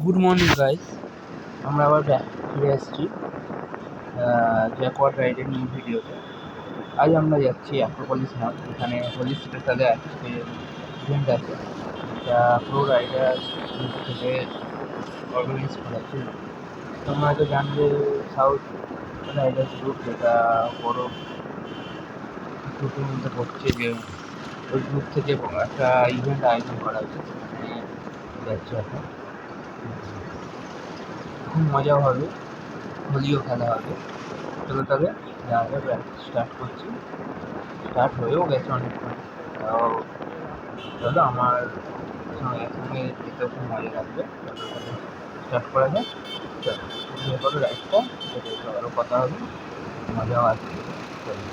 Good morning guys, আমরা আবার ফিরে এসেছি জ্যাকওয়ার্ড রাইডের নিউ ভিডিওতে। আজ আমরা যাচ্ছি অ্যাক্রোপলিস মল, এখানে হোলি স্পেশালে আজকে ইভেন্ট আছে, এটা প্রো রাইডার গ্রুপ থেকে অর্গানাইজ করা হচ্ছে। তোমরা হয়তো জানবে সাউথ রাইডার্স গ্রুপ, যেটা বড় গ্রুপের মধ্যে পড়ছে, যে ওই গ্রুপ থেকে একটা ইভেন্ট আয়োজন করা হয়েছে, সেখানে যাচ্ছে এখন। খুব মজাও হবে, হোলিও খেলা হবে। চলো তাহলে যাওয়া যাক, স্টার্ট করছি। স্টার্ট হয়েও গেছে অনেকক্ষণ। তাও চলো, আমার সঙ্গে একসঙ্গে যেতেও খুব মজা লাগবে। চলো তাহলে স্টার্ট করা যাক। চলো এনজয় করো রাইডটা, আরও কথা হবে, মজাও আসবে। চলো।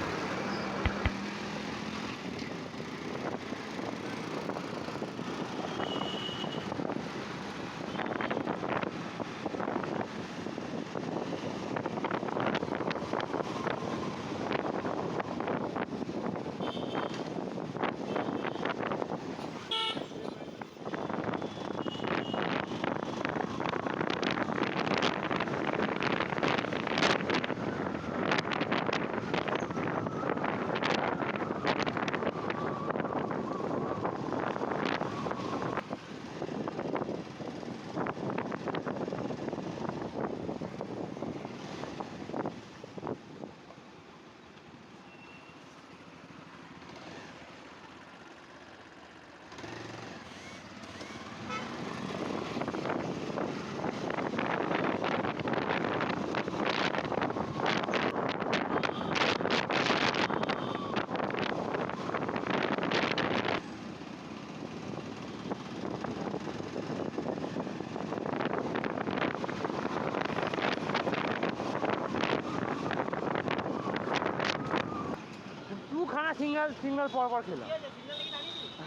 খানা সিঙ্গেল পর খেলাম।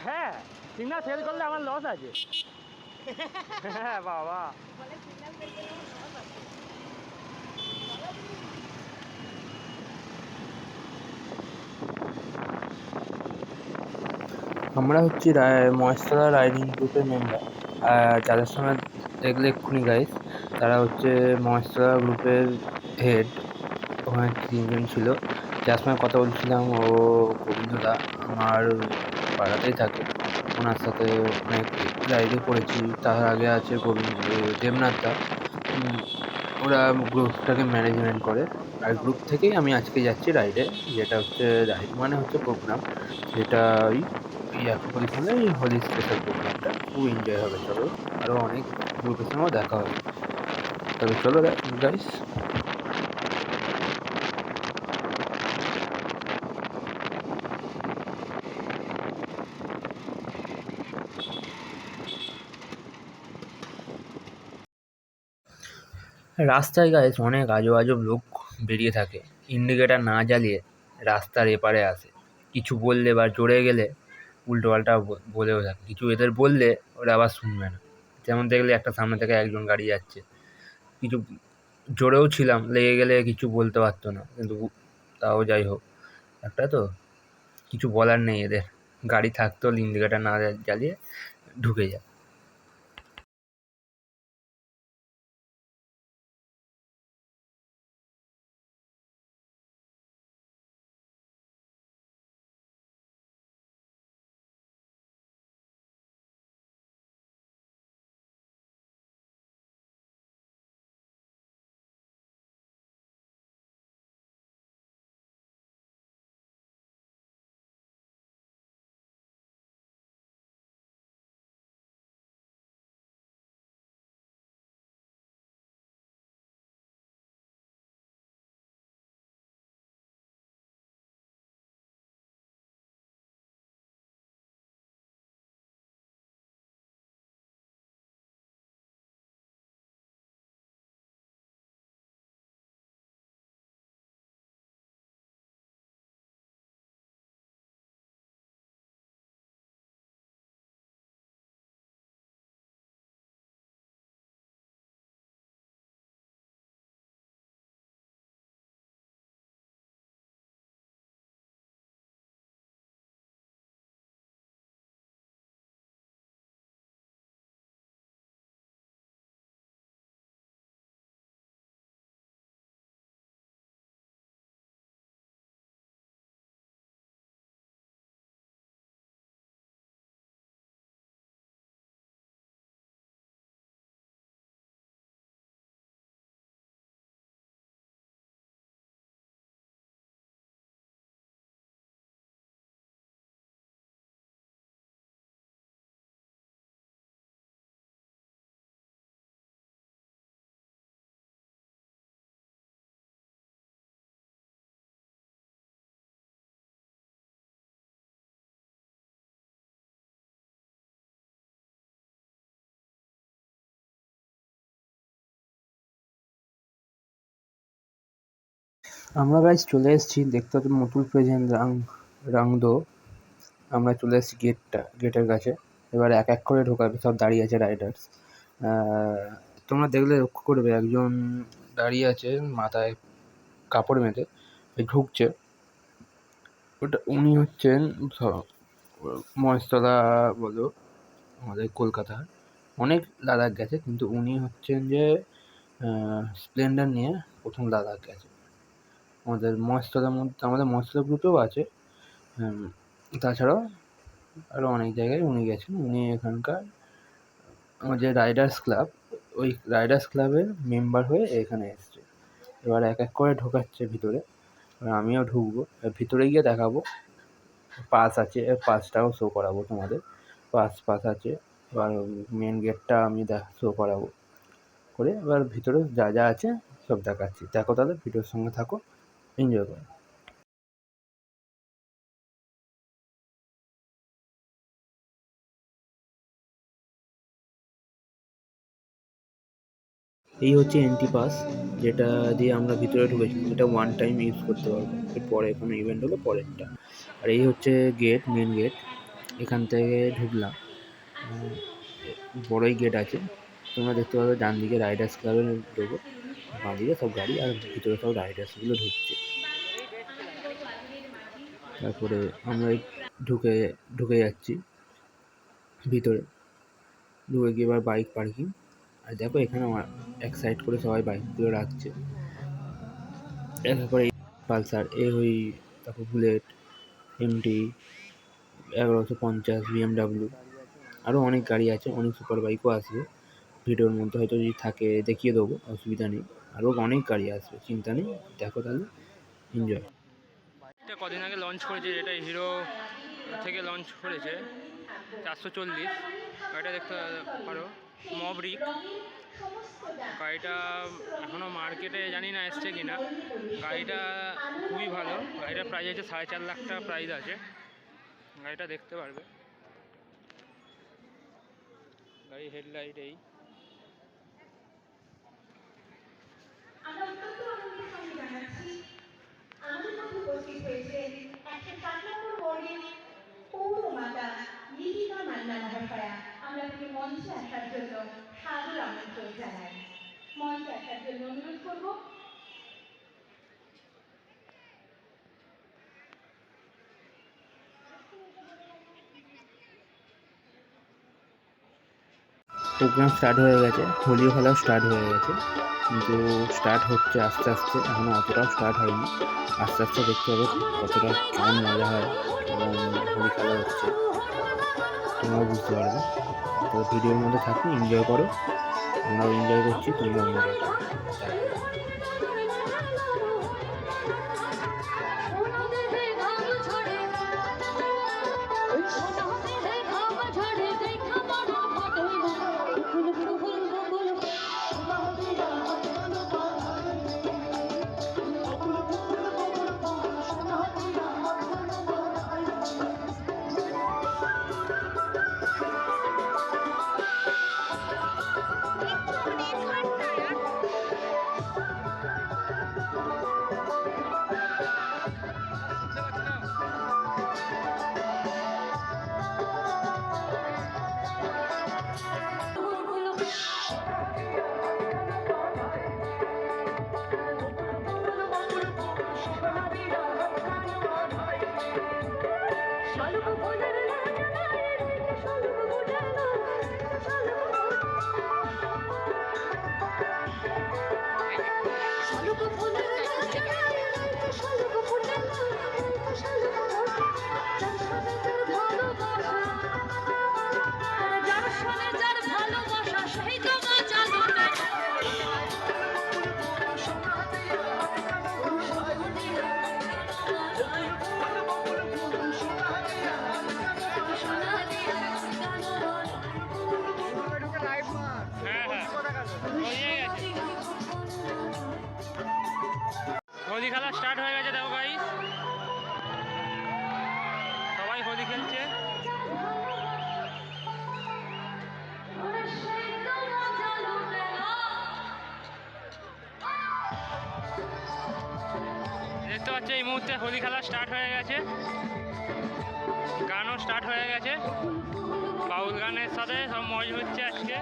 হ্যাঁ, সিঙ্গেল সেল করলে আমার লস আছে। হ্যাঁ বাবা, আমরা হচ্ছি মহেশতলা রাইডিং গ্রুপের মেম্বার, যাদের সঙ্গে দেখলে এক্ষুনি গাইস, তারা হচ্ছে মহেশতলা গ্রুপের হেড। ওখানে তিনজন ছিল, যার সঙ্গে কথা বলছিলাম ও গোবিন্দদা, আমার পাড়াতেই থাকে। ওনার সাথে অনেক রাইডে করেছি। তার আগে আছে দেবনাথদা, ওরা গ্রুপটাকে ম্যানেজমেন্ট করে। আর গ্রুপ থেকেই আমি আজকে যাচ্ছি রাইডে, যেটা হচ্ছে রাইড মানে হচ্ছে প্রোগ্রাম, যেটা ওই এই অ্যাক্রোপলিস হলে এই হোলি স্পেশাল প্রোগ্রামটা খুব এনজয় হবে। চলো, আরও অনেক গ্রুপের সঙ্গেও দেখা হবে। তবে চলো গাইস। রাস্তায় গাইস অনেক আজব আজব লোক বেরিয়ে থাকে, ইন্ডিকেটার না জ্বালিয়ে রাস্তার এপারে আসে। কিছু বললে বা জোরে গেলে উল্টোপাল্টা বলেও থাকে। কিছু এদের বললে ওরা আবার শুনবে না। যেমন দেখলে একটা সামনে থেকে একজন গাড়ি যাচ্ছে, কিছু জোরেও ছিলাম, লেগে গেলে কিছু বলতে পারতো না, কিন্তু তাও যাই হোক, একটা তো কিছু বলার নেই এদের। গাড়ি থাকতো ইন্ডিকেটার না জ্বালিয়ে ঢুকে যায়। আমরা গাইস চলে এসেছি দেখতে পাচ্ছি মতুল প্রেজেন্ট রাংদো। আমরা চলে এসেছি গেটের কাছে। এবার এক এক করে ঢোকাবে, সব দাঁড়িয়ে আছে রাইডার্স। তোমরা দেখলে লক্ষ্য করবে একজন দাঁড়িয়ে আছে মাথায় কাপড় বেঁধে, ঢুকছে। উনি হচ্ছেন মহেশতলা বলো আমাদের কলকাতার, অনেক লাদাখ গেছে, কিন্তু উনি হচ্ছেন যে স্প্লেন্ডার নিয়ে প্রথম লাদাখ গেছে। আমাদের মহেশতলা গ্রুপেও আছে। তাছাড়াও আরও অনেক জায়গায় উনি গেছেন। উনি এখানকার যে রাইডার্স ক্লাব, ওই রাইডার্স ক্লাবের মেম্বার হয়ে এখানে এসছে। এবার এক এক করে ঢোকাচ্ছে ভিতরে। এবার আমিও ঢুকবো, ভিতরে গিয়ে দেখাবো। পাস আছে, পাসটাও শো করাবো তোমাদের। পাস আছে। এবার মেন গেটটা আমি শো করাবো করে, এবার ভিতরে যা যা আছে সব দেখাচ্ছি। দেখো তাহলে, ভিডিওর সঙ্গে থাকো, এনজয় করো। এই হচ্ছে এন্ট্রি পাস, যেটা দিয়ে আমরা ভিতরে ঢুকেছিলাম। এটা ওয়ান টাইম ইউজ করতে পারবো, এরপরে কোনো ইভেন্ট হলে পরেরটা। আর এই হচ্ছে গেট, মেন গেট। এখান থেকে ঢুকলাম। বড়ই গেট আছে। তোমরা দেখতে পাবে ডান দিকে রাইডার্স ক্লাবের লোগো, বাঁ দিকে সব গাড়ি, আর ভিতরে সব রাইডার্সগুলো ঢুকছে। তারপরে আমরা ঢুকে ঢুকে যাচ্ছি ভিতরে। ঢুকে গিয়ে এবার বাইক পার্কিং। আর দেখো এখানে এক সাইড করে সবাই বাইকগুলো রাখছে। তারপরে পালসার তারপর বুলেট, এমটি, 1150, বিএমডাব্লিউ, আরও অনেক গাড়ি আছে। অনেক সুপার বাইকও আসবে। ভিডিওর মধ্যে হয়তো যদি থাকে দেখিয়ে দেবো, অসুবিধা নেই। আরও অনেক গাড়ি আসবে, চিন্তা নেই। দেখো তাহলে, এনজয়। এটা কদিন আগে লঞ্চ করেছে, এটা হিরো থেকে লঞ্চ করেছে 440। গাড়িটা দেখতে পারো, মবরিক গাড়িটা। এখনও মার্কেটে জানি না এসছে কিনা। গাড়িটা খুবই ভালো। গাড়িটার প্রাইস আছে 4.5 লাখ টাকা প্রাইস আছে। গাড়িটা দেখতে পারবে। গাড়ি হেডলাইট এই। আমরা অত্যন্ত আনন্দের সঙ্গে জানাচ্ছি আমাদের মধ্যে উপস্থিত হয়েছেন 107 নম্বর ওয়ার্ডের পৌরমাতা লিপিকা মান্না মহাশয়া। আমরা তাকে মঞ্চে আসার জন্য সাদর আমন্ত্রণ জানাই। মঞ্চে আসার জন্য অনুরোধ করব। প্রোগ্রাম স্টার্ট হয়ে গেছে, হোলিও খেলাও স্টার্ট হয়ে গেছে, কিন্তু স্টার্ট হচ্ছে আস্তে আস্তে, এখনও অতটাও স্টার্ট হয়নি। আস্তে আস্তে দেখতে হবে কতটা কেমন মজা হয় এবং হোলি খেলা হচ্ছে, তোমরাও বুঝতে পারবে। তো ভিডিওর মধ্যে থাকি, এনজয় করো। আমরাও এনজয় করছি, তোমরাও এনজয় করো। হোলি খেলা স্টার্ট হয়ে গেছে। দেখো গাইস, সবাই হোলি খেলছে। দেখতে পাচ্ছ এই মুহূর্তে হোলি খেলা স্টার্ট হয়ে গেছে, গানও স্টার্ট হয়ে গেছে, বাউল গানের সাথে সব মজ হচ্ছে আজকে।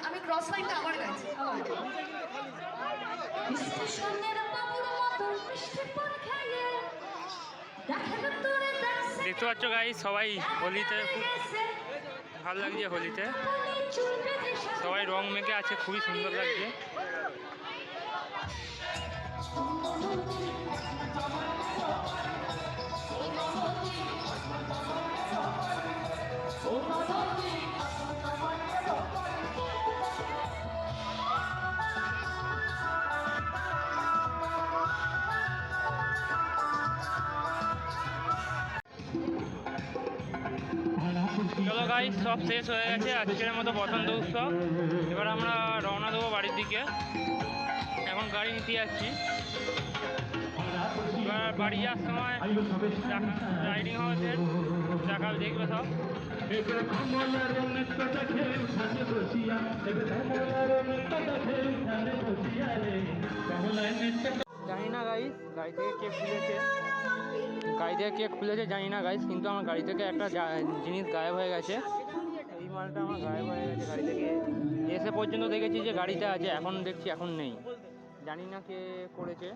আমি ক্রস লাইনটা আবার গাইছি। দেখতে পাচ্ছ গাইস, সবাই হোলিতে খুব ভালো লাগছে। হোলিতে সবাই রং মেখে আছে, খুবই সুন্দর লাগছে। চলো গাইস, সব শেষ হয়ে গেছে আজকের মতো বসন্ত উৎসব। এবার আমরা রওনা দেবো বাড়ির দিকে। এখন গাড়ি নিতে যাচ্ছি। এবার বাড়ি যাওয়ার সময় রাইডিং হচ্ছে, দেখা দেখবে সব। জানি না গাইস গাড়ি থেকে কে খুলেছে, জানি না গাইস, কিন্তু আমার গাড়ি থেকে একটা জিনিস গায়েব হয়ে গেছে। এই মালটা আমার গায়েব হয়ে গেছে গাড়ি থেকে। এসে পর্যন্ত দেখেছি যে গাড়িতে আছে, এখন দেখছি এখন নেই। জানি না কে করেছে,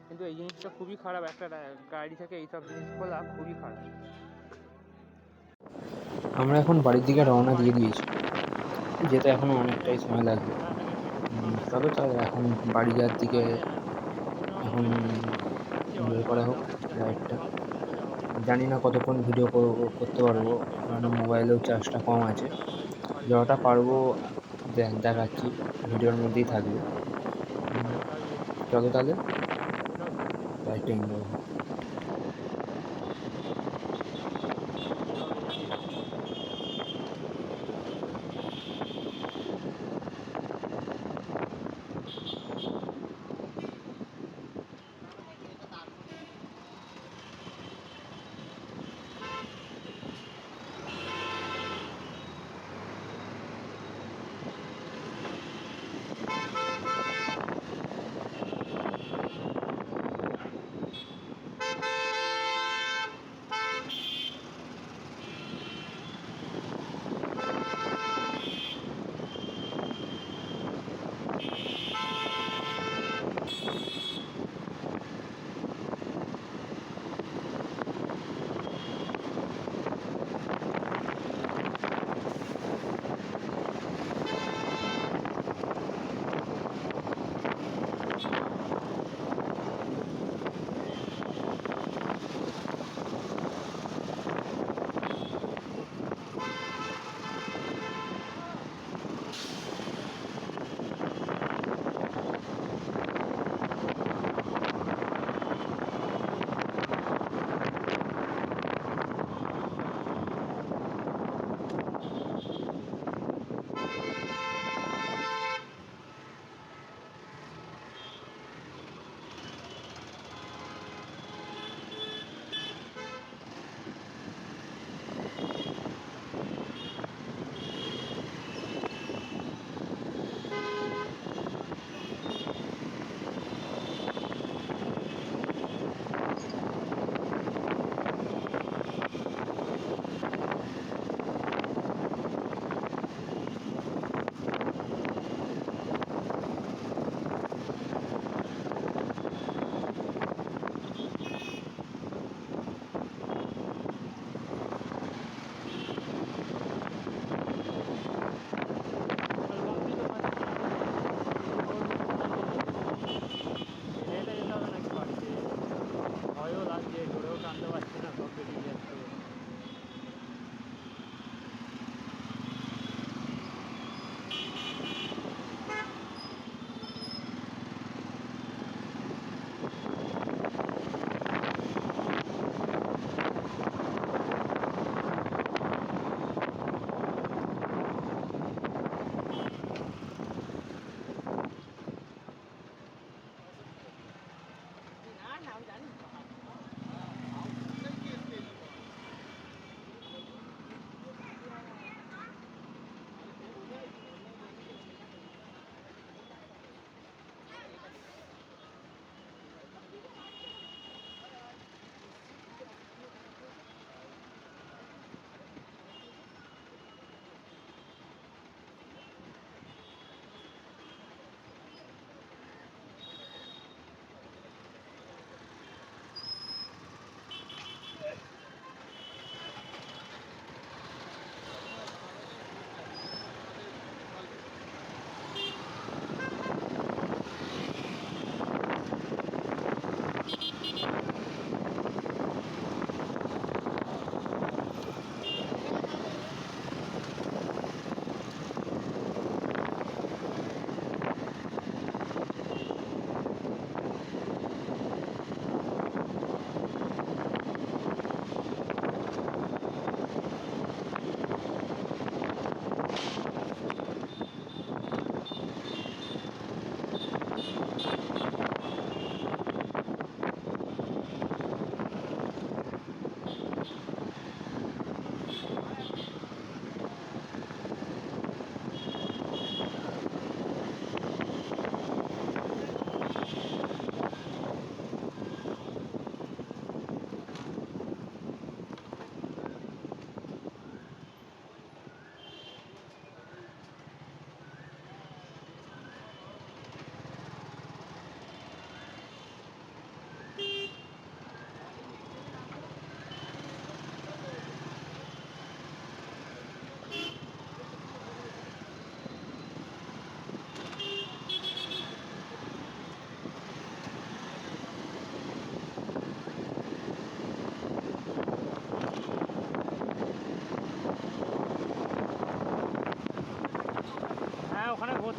কিন্তু এই জিনিসটা খুবই খারাপ। একটা গাড়ি থেকে এইসব জিনিস খোলা খুবই খারাপ। আমরা এখন বাড়ির দিকে রওনা দিয়ে দিয়েছি, যেতে এখনও অনেকটাই সময় লাগবে। তবে এখন বাড়ি যাওয়ার দিকে এখন বের করা হোক রাইডটা। জানি না কতক্ষণ ভিডিও করতে পারবো, কারণ মোবাইলেও চার্জটা কম আছে। যতটা পারবো দেখাচ্ছি, ভিডিওর মধ্যেই থাকবে। চলো তাহলে রাইডটা এনজয় হোক।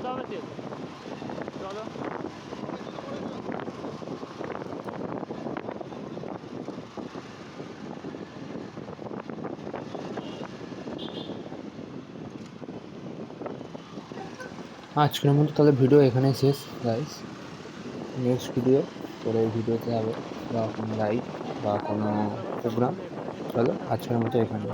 আসতে হবে ঠিক চলো। আজকের মতো তাহলে ভিডিও এখানেই শেষ গাইস। নেক্সট ভিডিও, পরের ভিডিওতে হবে বা কোনো রাইড বা কোনো প্রোগ্রাম। চলো আজকের মতো এখানে।